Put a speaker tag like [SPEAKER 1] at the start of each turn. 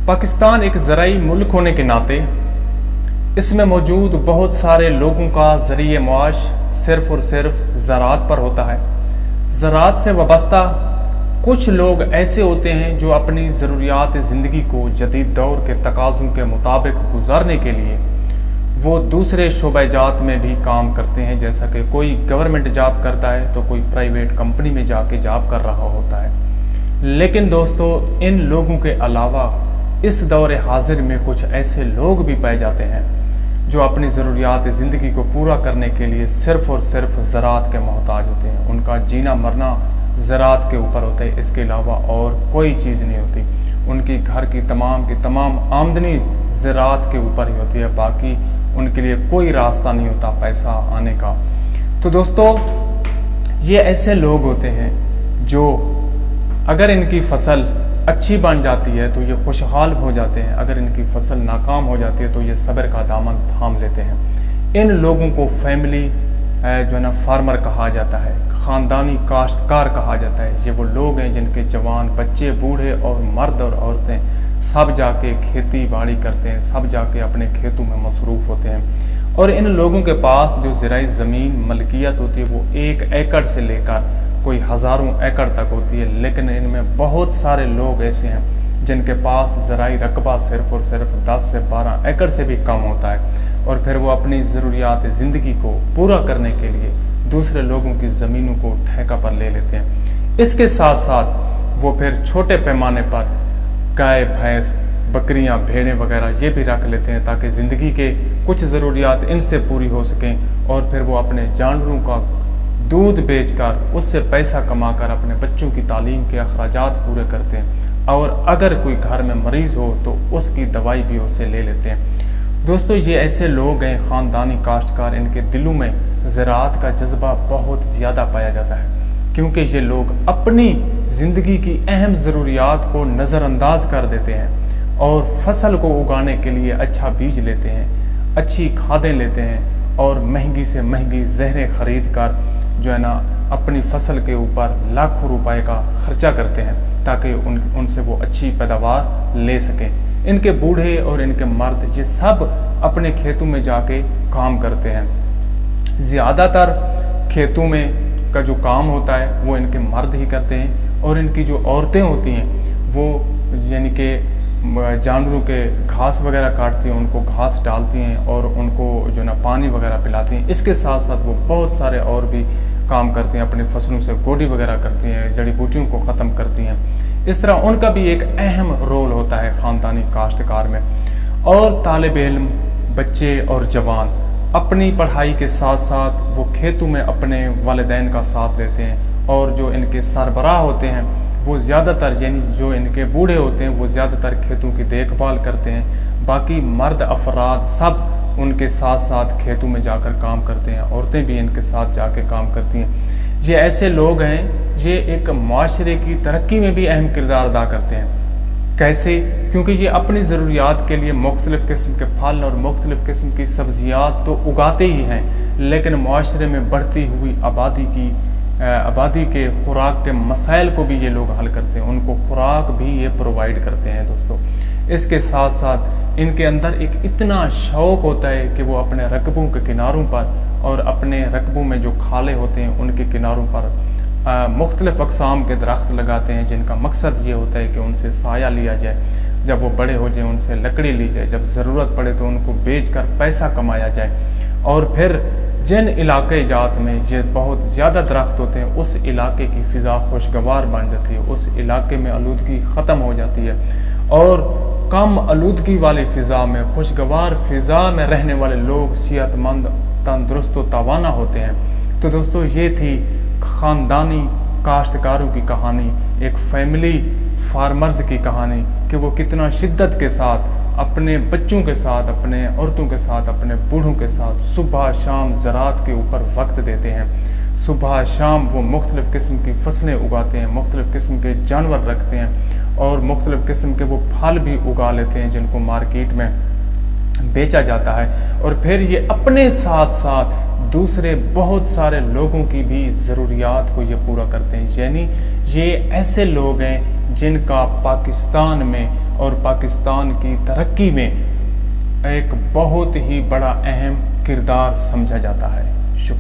[SPEAKER 1] पाकिस्तान एक ज़राई मुल्क होने के नाते इसमें मौजूद बहुत सारे लोगों का ज़रिए मुआश सिर्फ़ और सिर्फ ज़राअत पर होता है। ज़राअत से वाबस्ता कुछ लोग ऐसे होते हैं जो अपनी ज़रूरियात ज़िंदगी को जदीद दौर के तकाज़ों के मुताबिक गुजारने के लिए वो दूसरे शोबेजात में भी काम करते हैं, जैसा कि कोई गवर्नमेंट जॉब करता है तो कोई प्राइवेट कंपनी में जाके जॉब कर रहा होता है। लेकिन दोस्तों, इन लोगों के अलावा इस दौर हाजिर में कुछ ऐसे लोग भी पाए जाते हैं जो अपनी ज़रूरियात ज़िंदगी को पूरा करने के लिए सिर्फ़ और सिर्फ ज़राअत के मोहताज होते हैं। उनका जीना मरना ज़राअत के ऊपर होता है, इसके अलावा और कोई चीज़ नहीं होती। उनकी घर की तमाम आमदनी ज़राअत के ऊपर ही होती है, बाकी उनके लिए कोई रास्ता नहीं होता पैसा आने का। तो दोस्तों, ये ऐसे लोग होते हैं जो अगर इनकी फसल अच्छी बन जाती है तो ये खुशहाल हो जाते हैं, अगर इनकी फसल नाकाम हो जाती है तो ये सब्र का दामन थाम लेते हैं। इन लोगों को फैमिली जो है ना फार्मर कहा जाता है, ख़ानदानी काश्तकार कहा जाता है। ये वो लोग हैं जिनके जवान बच्चे, बूढ़े और मर्द और औरतें सब जाके खेती बाड़ी करते हैं, सब जाके अपने खेतों में मसरूफ़ होते हैं। और इन लोगों के पास जो ज़राई ज़मीन मलकियत होती है वो 1 एकड़ से लेकर कोई हज़ारों एकड़ तक होती है। लेकिन इनमें बहुत सारे लोग ऐसे हैं जिनके पास ज़राई रकबा सिर्फ़ और सिर्फ 10 से 12 एकड़ से भी कम होता है, और फिर वो अपनी ज़रूरियात ज़िंदगी को पूरा करने के लिए दूसरे लोगों की ज़मीनों को ठेका पर ले लेते हैं। इसके साथ साथ वो फिर छोटे पैमाने पर गाय, भैंस, बकरियां, भेड़ें वगैरह ये भी रख लेते हैं ताकि ज़िंदगी के कुछ ज़रूरियात इनसे पूरी हो सकें, और फिर वो अपने जानवरों का दूध बेचकर उससे पैसा कमाकर अपने बच्चों की तालीम के अखराजात पूरे करते हैं, और अगर कोई घर में मरीज़ हो तो उसकी दवाई भी उससे ले लेते हैं। दोस्तों, ये ऐसे लोग हैं ख़ानदानी काश्तकार, इनके दिलों में ज़राअत का जज्बा बहुत ज़्यादा पाया जाता है, क्योंकि ये लोग अपनी ज़िंदगी की अहम ज़रूरियात को नज़रअंदाज कर देते हैं और फसल को उगाने के लिए अच्छा बीज लेते हैं, अच्छी खादें लेते हैं और महंगी से महंगी ज़हरें ख़रीद कर जो है ना अपनी फसल के ऊपर लाखों रुपए का खर्चा करते हैं ताकि उनसे वो अच्छी पैदावार ले सकें। इनके बूढ़े और इनके मर्द ये सब अपने खेतों में जाके काम करते हैं। ज़्यादातर खेतों में का जो काम होता है वो इनके मर्द ही करते हैं, और इनकी जो औरतें होती हैं वो यानी कि जानवरों के घास वगैरह काटती हैं, उनको घास डालती हैं और उनको जो ना पानी वगैरह पिलाती हैं। इसके साथ साथ वो बहुत सारे और भी काम करती हैं, अपनी फसलों से गोडी वगैरह करती हैं, जड़ी बूटियों को ख़त्म करती हैं। इस तरह उनका भी एक अहम रोल होता है ख़ानदानी काश्तकार में। और तालिब इल्म, बच्चे और जवान अपनी पढ़ाई के साथ साथ वो खेतों में अपने वालिदैन का साथ देते हैं, और जो इनके सरबराह होते हैं वो ज़्यादातर यानी जो इनके बूढ़े होते हैं वो ज़्यादातर खेतों की देखभाल करते हैं। बाकी मर्द अफराद सब उनके साथ साथ खेतों में जाकर काम करते हैं, औरतें भी इनके साथ जाके काम करती हैं। ये ऐसे लोग हैं, ये एक माशरे की तरक्की में भी अहम किरदार अदा करते हैं। कैसे? क्योंकि ये अपनी ज़रूरियात के लिए मुख्तलिफ़ किस्म के फल और मुख्तलिफ़ किस्म की सब्ज़ियात तो उगाते ही हैं, लेकिन माशरे में बढ़ती हुई आबादी के खुराक के मसाइल को भी ये लोग हल करते हैं, उनको खुराक भी ये प्रोवाइड करते हैं। दोस्तों, इसके साथ साथ इनके अंदर एक इतना शौक़ होता है कि वो अपने रकबों के किनारों पर और अपने रकबों में जो खाले होते हैं उनके किनारों पर मुख्तलिफ़ अक़साम के दरख्त लगाते हैं, जिनका मकसद ये होता है कि उनसे साया लिया जाए, जब वो बड़े हो जाए उनसे लकड़ी ली जाए, जब ज़रूरत पड़े तो उनको बेचकर पैसा कमाया जाए। और फिर जिन इलाके जात में ये बहुत ज़्यादा दरख्त होते हैं उस इलाके की फ़िज़ा खुशगवार बन जाती है, उस इलाके में आलूदगी ख़त्म हो जाती है, और कम आलूदगी वाली फ़िज़ा में, खुशगवार फ़िज़ा में रहने वाले लोग सेहतमंद, तंदुरुस्त व तवाना होते हैं। तो दोस्तों, ये थी ख़ानदानी काश्तकारों की कहानी, एक फैमिली फार्मर्स की कहानी कि वो कितना शिद्दत के साथ अपने बच्चों के साथ, अपने औरतों के साथ, अपने बूढ़ों के साथ सुबह शाम ज़राअत के ऊपर वक्त देते हैं। सुबह शाम वो मुख्तलिफ़ किस्म की फसलें उगाते हैं, मुख्तलिफ़ किस्म के जानवर रखते हैं और मुख्तलिफ़ किस्म के वो फल भी उगा लेते हैं जिनको मार्केट में बेचा जाता है। और फिर ये अपने साथ साथ दूसरे बहुत सारे लोगों की भी ज़रूरियात को ये पूरा करते हैं। यानी ये ऐसे लोग हैं जिनका पाकिस्तान में اور پاکستان کی ترقی میں ایک بہت ہی بڑا اہم کردار سمجھا جاتا ہے۔ شکریہ۔